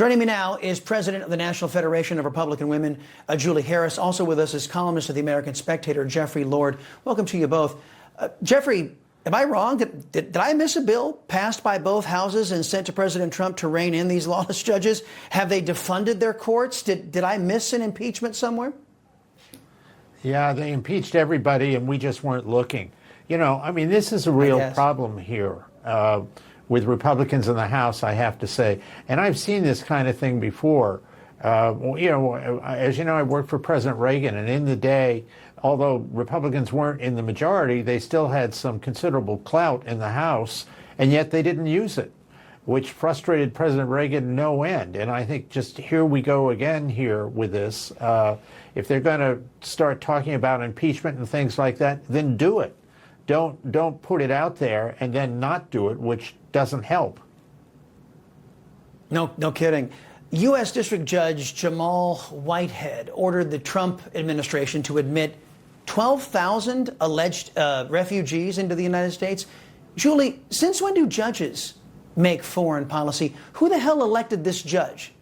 Joining me now is President of the National Federation of Republican Women, Julie Harris. Also with us is columnist of the American Spectator, Jeffrey Lord. Welcome to you both. Jeffrey, am I wrong? Did I miss a bill passed by both houses and sent to President Trump to rein in these lawless judges? Have they defunded their courts? Did I miss an impeachment somewhere? Yeah, they impeached everybody and we just weren't looking. You know, I mean, this is a real problem here with Republicans in the House, I have to say. And I've seen this kind of thing before. As you know, I worked for President Reagan, and in the day, although Republicans weren't in the majority, they still had some considerable clout in the House, and yet they didn't use it, which frustrated President Reagan no end. And I think just here we go again here with this. If they're going to start talking about impeachment and things like that, then do it. Don't put it out there and then not do it, which doesn't help. No kidding. U.S. District Judge Jamal Whitehead ordered the Trump administration to admit 12,000 alleged refugees into the United States. Julie, since when do judges make foreign policy? Who the hell elected this judge?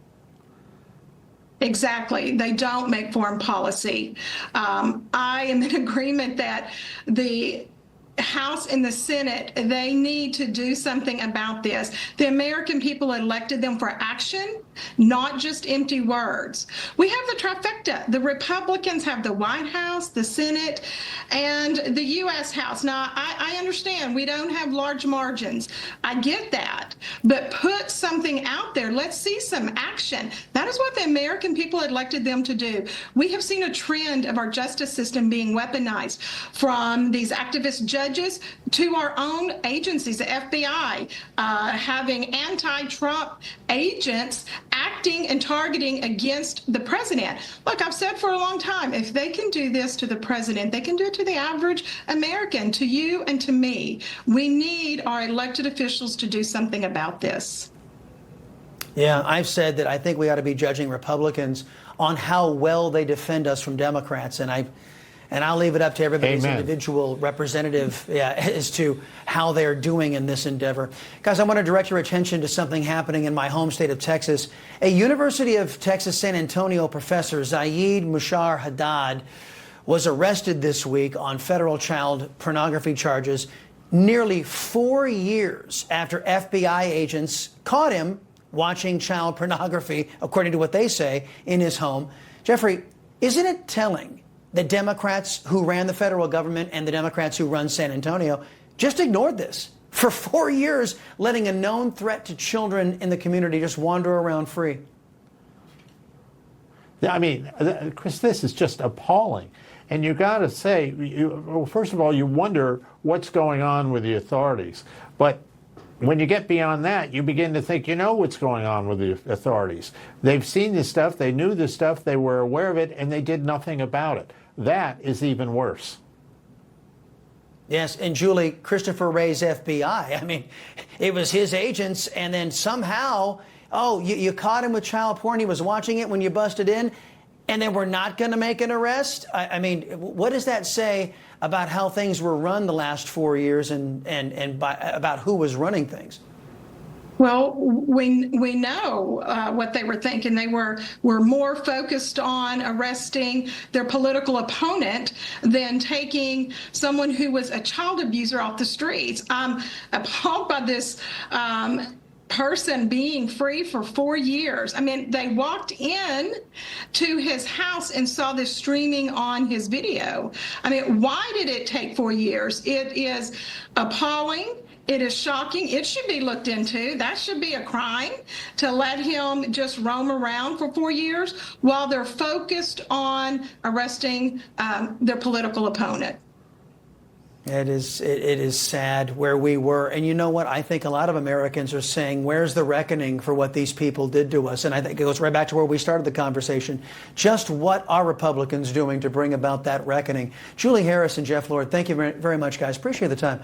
Exactly. They don't make foreign policy. I am in agreement that the House and the Senate, they need to do something about this. The American people elected them for action, not just empty words. We have the trifecta. The Republicans have the White House, the Senate, and the U.S. House. Now, I understand we don't have large margins. I get that. But put something out there. Let's see some action. That is what the American people elected them to do. We have seen a trend of our justice system being weaponized, from these activist judges to our own agencies, the FBI, having anti-Trump agents acting and targeting against the president. Look, I've said for a long time, if they can do this to the president, they can do it to the average American, to you and to me. We need our elected officials to do something about this. Yeah, I've said that I think we ought to be judging Republicans on how well they defend us from Democrats, and I'll leave it up to everybody's individual representative as to how they're doing in this endeavor. Guys, I want to direct your attention to something happening in my home state of Texas. A University of Texas San Antonio professor, Zaid Mushar Haddad, was arrested this week on federal child pornography charges nearly 4 years after FBI agents caught him watching child pornography, according to what they say, in his home. Jeffrey, isn't it telling the Democrats who ran the federal government and the Democrats who run San Antonio just ignored this for 4 years, letting a known threat to children in the community just wander around free? I mean, Chris, this is just appalling. And you got to say, well, first of all, you wonder what's going on with the authorities. But when you get beyond that, you begin to think, you know what's going on with the authorities. They've seen this stuff, they knew this stuff, they were aware of it, and they did nothing about it. That is even worse. Yes, and Julie, Christopher Wray's FBI, I mean, it was his agents, and then somehow, you caught him with child porn, he was watching it when you busted in, and then we're not going to make an arrest? I mean, what does that say about how things were run the last 4 years and about who was running things? Well, we know what they were thinking. They were more focused on arresting their political opponent than taking someone who was a child abuser off the streets. I'm appalled by this person being free for 4 years. I mean, they walked in to his house and saw this streaming on his video. I mean, why did it take 4 years? It is appalling. It is shocking. It should be looked into. That should be a crime, to let him just roam around for 4 years while they're focused on arresting their political opponent. It is sad where we were. And you know what? I think a lot of Americans are saying, where's the reckoning for what these people did to us? And I think it goes right back to where we started the conversation. Just what are Republicans doing to bring about that reckoning? Julie Harris and Jeff Lord, thank you very much, guys. Appreciate the time.